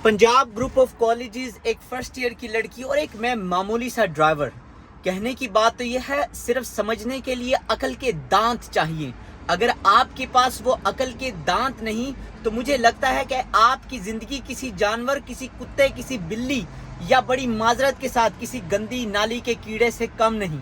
Punjab group of colleges, एक first year की लड़की और एक मैं मामूली सा ड्राइवर। कहने की बात तो यह है, सिर्फ समझने के लिए अकल के दांत चाहिए। अगर आपके पास वो अकल के दांत नहीं तो मुझे लगता है कि आपकी ज़िंदगी किसी जानवर, किसी कुत्ते, किसी बिल्ली या बड़ी माजरत के साथ किसी गंदी नाली के कीड़े से कम नहीं।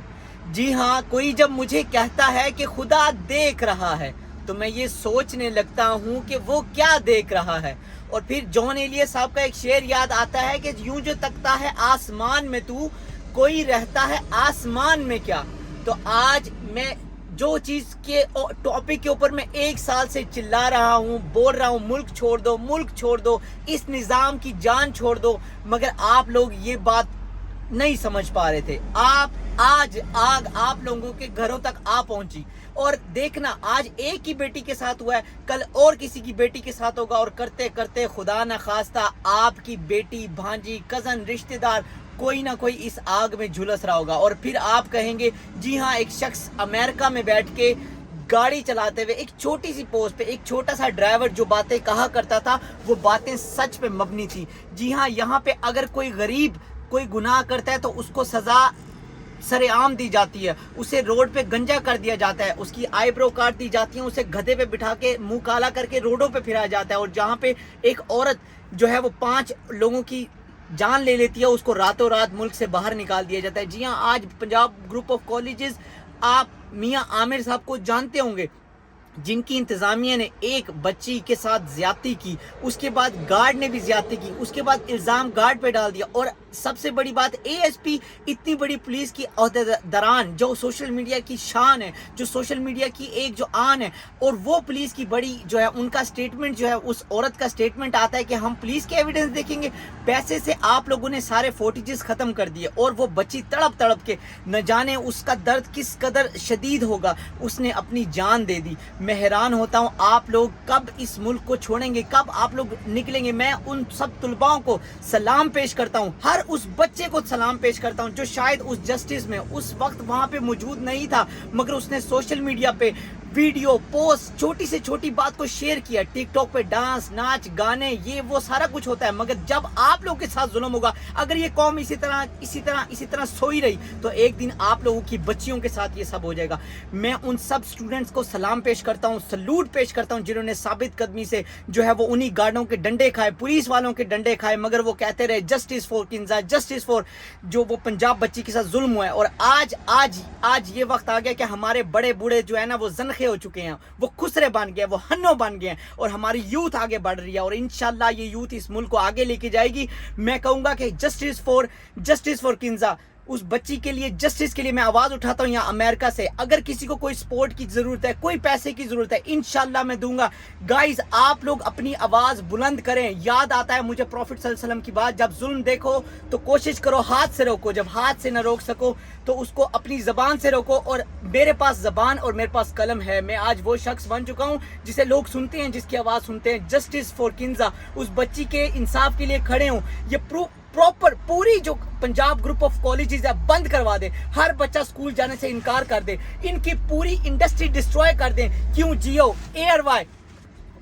जी हाँ, कोई जब मुझे कहता है कि खुदा देख रहा है तो मैं ये सोचने लगता हूँ कि वो क्या देख रहा है। और फिर जॉन एलियट साहब का एक शेर याद आता है कि यूं जो तकता है आसमान में तू, कोई रहता है आसमान में क्या। तो आज मैं जो चीज़ के टॉपिक के ऊपर मैं 1 साल से चिल्ला रहा हूँ, बोल रहा हूँ, मुल्क छोड़ दो, मुल्क छोड़ दो, इस निज़ाम की जान छोड़ दो, मगर आप लोग ये बात नहीं समझ पा रहे थे। आज आग आप लोगों के घरों तक आ पहुंची। और देखना, आज एक की बेटी के साथ हुआ है, कल और किसी की बेटी के साथ होगा, और करते करते खुदा न खास्ता आपकी बेटी, भांजी, कजन, रिश्तेदार कोई ना कोई इस आग में झुलस रहा होगा। और फिर आप कहेंगे जी हाँ, एक शख्स अमेरिका में बैठ के गाड़ी चलाते हुए एक छोटी सी पोस्ट पे एक छोटा सा ड्राइवर जो बातें कहा करता था वो बातें सच पे मबनी थी। जी हाँ, यहाँ पे अगर कोई गरीब कोई गुनाह करता है तो उसको सजा सरेआम दी जाती है, उसे रोड पे गंजा कर दिया जाता है, उसकी आईब्रो काट दी जाती है, उसे गधे पे बिठा के मुंह काला करके रोडों पे फिराया जाता है। और जहाँ पे एक औरत जो है वो 5 लोगों की जान ले लेती है, उसको रातों रात मुल्क से बाहर निकाल दिया जाता है। जी हाँ, आज पंजाब ग्रुप ऑफ कॉलेजेस, आप मियाँ आमिर साहब को जानते होंगे, जिनकी इंतजामिया ने एक बच्ची के साथ ज्यादती की, उसके बाद गार्ड ने भी ज्यादती की, उसके बाद इल्जाम गार्ड पे डाल दिया। और सबसे बड़ी बात, एएसपी इतनी बड़ी पुलिस की दौरान जो सोशल मीडिया की शान है, जो सोशल मीडिया की एक जो आन है, और वो पुलिस की बड़ी जो है उनका स्टेटमेंट जो है, उस औरत का स्टेटमेंट आता है कि हम पुलिस के एविडेंस देखेंगे। पैसे से आप लोगों ने सारे फुटेजेस खत्म कर दिए और वो बच्ची तड़प तड़प के, न जाने उसका दर्द किस कदर शदीद होगा, उसने अपनी जान दे दी। मैं हैरान होता हूँ, आप लोग कब इस मुल्क को छोड़ेंगे, कब आप लोग निकलेंगे। मैं उन सब तुलबाओं को सलाम पेश करता हूँ, हर उस बच्चे को सलाम पेश करता हूँ जो शायद उस जस्टिस में उस वक्त वहां पे मौजूद नहीं था, मगर उसने सोशल मीडिया पे वीडियो पोस्ट, छोटी से छोटी बात को शेयर किया। टिकटॉक पे डांस, नाच, गाने, ये वो सारा कुछ होता है, मगर जब आप लोगों के साथ जुल्म होगा, अगर ये कौम इसी तरह सोई रही तो एक दिन आप लोगों की बच्चियों के साथ ये सब हो जाएगा। मैं उन सब स्टूडेंट्स को सलाम पेश करता हूँ, सलूट पेश करता हूँ, जिन्होंने साबित कदमी से जो है वो उन्हीं गार्डों के डंडे खाए, पुलिस वालों के डंडे खाए, मगर वो कहते रहे justice for Kinza, justice for जो वो पंजाब बच्ची के साथ जुल्म हुआ है। और आज ये वक्त आ गया कि हमारे बड़े बूढ़े जो है ना वो जनखे हो चुके हैं, वो खुसरे बन गए, वो हन्नो बन गए हैं, और हमारी यूथ आगे बढ़ रही है, और इंशाल्लाह ये यूथ इस मुल्क को आगे लेके जाएगी। मैं कहूंगा कि जस्टिस फॉर किंजा, उस बच्ची के लिए, जस्टिस के लिए मैं आवाज उठाता हूँ यहाँ अमेरिका से। अगर किसी को कोई सपोर्ट की जरूरत है, कोई पैसे की जरूरत है, इंशाल्लाह मैं दूंगा। गाइस, आप लोग अपनी आवाज बुलंद करें। याद आता है मुझे प्रॉफिट सल्लल्लाहु अलैहि वसल्लम की बात, जब जुल्म देखो तो कोशिश करो हाथ से रोको, जब हाथ से न रोक सको तो उसको अपनी जबान से रोको। और मेरे पास जबान और मेरे पास कलम है, मैं आज वो शख्स बन चुका हूँ जिसे लोग सुनते हैं, जिसकी आवाज सुनते हैं। जस्टिस फॉर किंजा, उस बच्ची के इंसाफ के लिए खड़े हूँ। ये प्रॉपर पूरी जो पंजाब ग्रुप ऑफ कॉलेजेस है बंद करवा दे, हर बच्चा स्कूल जाने से इनकार कर दे, इनकी पूरी इंडस्ट्री डिस्ट्रॉय कर दे। क्यों जियो, एयरवाई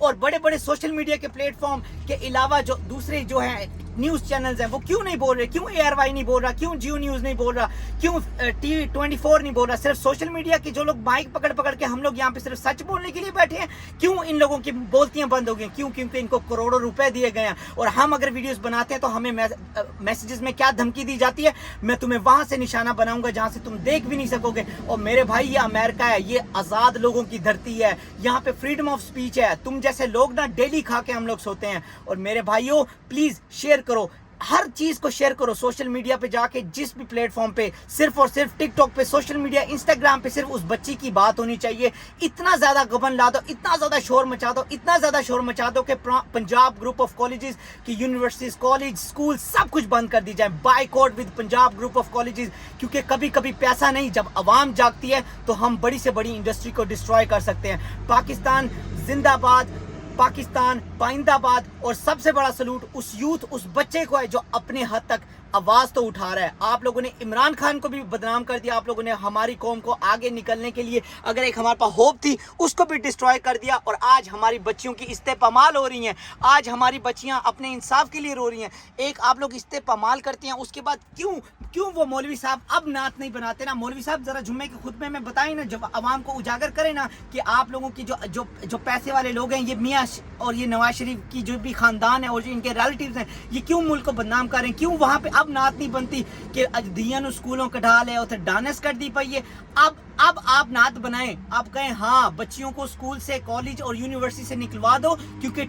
और बड़े बड़े सोशल मीडिया के प्लेटफॉर्म के अलावा जो दूसरे जो हैं न्यूज चैनल्स हैं, वो क्यों नहीं बोल रहे? क्यों एयरवाई नहीं बोल रहा? क्यों जियो न्यूज नहीं बोल रहा? क्यों TV24 नहीं बोल रहा? सिर्फ सोशल मीडिया के जो लोग माइक पकड़ पकड़ के, हम लोग यहाँ पे सिर्फ सच बोलने के लिए बैठे हैं, क्यों इन लोगों की बोलतियां बंद हो गई? क्यों? क्योंकि इनको करोड़ों रुपए दिए गए हैं। और हम अगर वीडियोस बनाते हैं तो हमें मैसेजेस में क्या धमकी दी जाती है, मैं तुम्हें वहां से निशाना बनाऊंगा जहां से तुम देख भी नहीं सकोगे। और मेरे भाई, ये अमेरिका है, ये आजाद लोगों की धरती है, यहाँ पे फ्रीडम ऑफ स्पीच है। तुम जैसे लोग ना डेली खा के हम लोग सोते हैं। और मेरे भाइयों, प्लीज शेयर करो, हर चीज को शेयर करो सोशल मीडिया पे जाके, जिस भी प्लेटफॉर्म पे, सिर्फ और सिर्फ टिकटॉक पे, सोशल मीडिया, इंस्टाग्राम पे सिर्फ उस बच्ची की बात होनी चाहिए। इतना ज्यादा गबन ला दो, इतना ज्यादा शोर मचा दो, इतना ज्यादा शोर मचा दो कि पंजाब ग्रुप ऑफ कॉलेजेस की यूनिवर्सिटीज, कॉलेज, स्कूल सब कुछ बंद कर दी जाए। Boycott with Punjab group of colleges, क्योंकि कभी कभी पैसा नहीं, जब आवाम जागती है तो हम बड़ी से बड़ी इंडस्ट्री को डिस्ट्रॉय कर सकते हैं। पाकिस्तान जिंदाबाद, पाकिस्तान पाइंदाबाद। और सबसे बड़ा सलूट उस यूथ, उस बच्चे को है जो अपने हद तक आवाज तो उठा रहा है। आप लोगों ने इमरान खान को भी बदनाम कर दिया, आप लोगों ने हमारी कौम को आगे निकलने के लिए अगर एक हमारे पास होप थी उसको भी डिस्ट्रॉय कर दिया, और आज हमारी बच्चियों की इस्तेपामाल हो रही हैं, आज हमारी बच्चियां अपने इंसाफ के लिए रो रही हैं। एक आप लोग इस्तेपामाल करते हैं, उसके बाद क्यों वो मौलवी साहब अब नात नहीं बनाते ना? मौलवी साहब जरा जुम्मे के खुतबे में बताएं ना, जब आवाम को उजागर करें ना कि आप लोगों की जो पैसे वाले लोग हैं, ये मियाँ और ये नवाज शरीफ की जो भी खानदान है और जो इनके रिलेटिव्स हैं, ये क्यों मुल्क को बदनाम करें? क्यों वहाँ पे अब नात नहीं बनती कि अजदियन स्कूलों का ढाल है उसे डांस कर दी पाइए? अब आप नात बनाएं, आप कहें हाँ बच्चियों को स्कूल से, कॉलेज और यूनिवर्सिटी से निकलवा दो, क्योंकि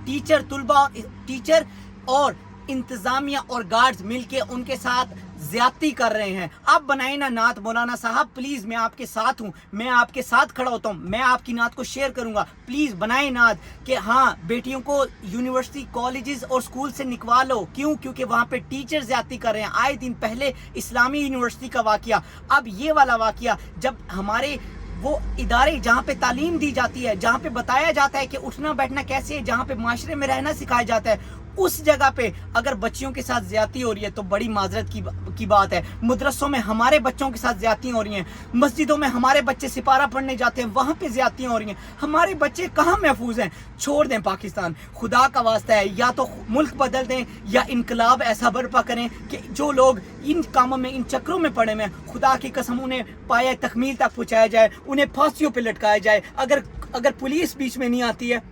टीचर और इंतजामिया और गार्ड्स मिलके उनके साथ ज्यादती कर रहे हैं। अब बनाए ना नात। मौलाना साहब प्लीज, मैं आपके साथ हूँ, मैं आपके साथ खड़ा होता हूँ, मैं आपकी नात को शेयर करूंगा। प्लीज बनाए नात कि हाँ बेटियों को यूनिवर्सिटी, कॉलेजेस और स्कूल से निकलवा लो। क्यों? क्योंकि वहाँ पे टीचर ज्यादती कर रहे हैं। आए दिन पहले इस्लामी यूनिवर्सिटी का वाकया, अब ये वाला वाकया, जब हमारे वो इदारे जहाँ पे तालीम दी जाती है, जहाँ पे बताया जाता है कि उठना बैठना कैसे है, जहाँ पे माशरे में रहना सिखाया जाता है, उस जगह पे अगर बच्चियों के साथ ज्यादती हो रही है तो बड़ी माजरत की बात है। मदरसों में हमारे बच्चों के साथ ज्यादतियां हो रही हैं, मस्जिदों में हमारे बच्चे सिपारा पढ़ने जाते हैं, वहां पे ज्यादतियां हो रही हैं। हमारे बच्चे कहाँ महफूज हैं? छोड़ दें पाकिस्तान, खुदा का वास्ता है, या तो मुल्क बदल दें या इनकलाब ऐसा बर्पा करें कि जो लोग इन कामों में, इन चक्रों में पड़े हैं, खुदा की कसम उन्हें पाया तकमील तक पहुंचाया जाए, उन्हें फांसियों पे लटकाया जाए। अगर पुलिस बीच में नहीं आती है,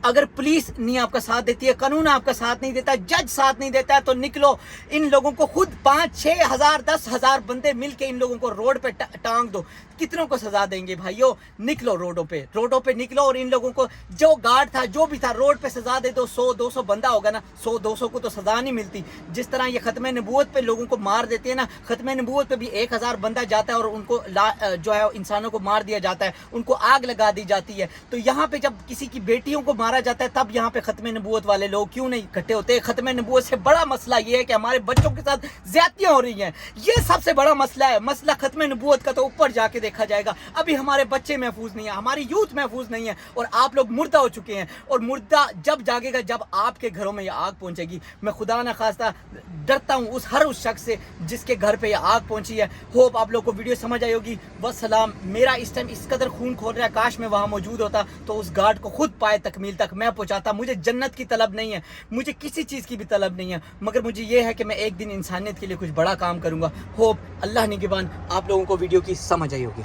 अगर पुलिस नहीं आपका साथ देती है, कानून आपका साथ नहीं देता, जज साथ नहीं देता है, तो निकलो, इन लोगों को खुद 5-6 हजार 10,000 बंदे मिलके इन लोगों को रोड पे टांग दो। कितनों को सजा देंगे भाइयों? निकलो रोडों पे निकलो, और इन लोगों को जो गार्ड था, जो भी था, रोड पे सजा दे दो। 100-200 बंदा होगा ना, 100-200 को तो सजा नहीं मिलती। जिस तरह ये खत्म नबूवत पे लोगों को मार देते हैं ना, खत्म नबूवत पे भी 1000 बंदा जाता है और उनको जो है इंसानों को मार दिया जाता है, उनको आग लगा दी जाती है। तो यहाँ पे जब किसी की बेटियों को मारा जाता है, तब यहाँ पे खत्म नबूवत वाले लोग क्यों नहीं इकट्ठे होते? खत्म नबूवत से बड़ा मसला ये है कि हमारे बच्चों के साथ ज्यादतियां हो रही हैं, ये सबसे बड़ा मसला है। मसला खत्म नबूवत का तो ऊपर जाके देखा जाएगा, अभी हमारे बच्चे महफूज नहीं है, हमारी यूथ महफूज नहीं है, और आप लोग मुर्दा हो चुके हैं। और मुर्दा जब जागेगा, जब आपके घरों में ये आग पहुंचेगी। मैं खुदा ना खास्ता डरता हूँ उस शख्स से जिसके घर पे ये आग पहुंची है। होप आप लोग को वीडियो समझ आई होगी। वस्सलाम। मेरा इस टाइम इस कदर खून खोल रहा है, काश मैं वहां मौजूद होता तो उस गार्ड को खुद पाए तकमील तक मैं पहुंचाता। मुझे जन्नत की तलब नहीं है, मुझे किसी चीज की भी तलब नहीं है, मगर मुझे ये है कि मैं एक दिन इंसानियत के लिए कुछ बड़ा काम करूंगा। होप अल्लाह निगहबान, आप लोगों को वीडियो की समझ आई होगी।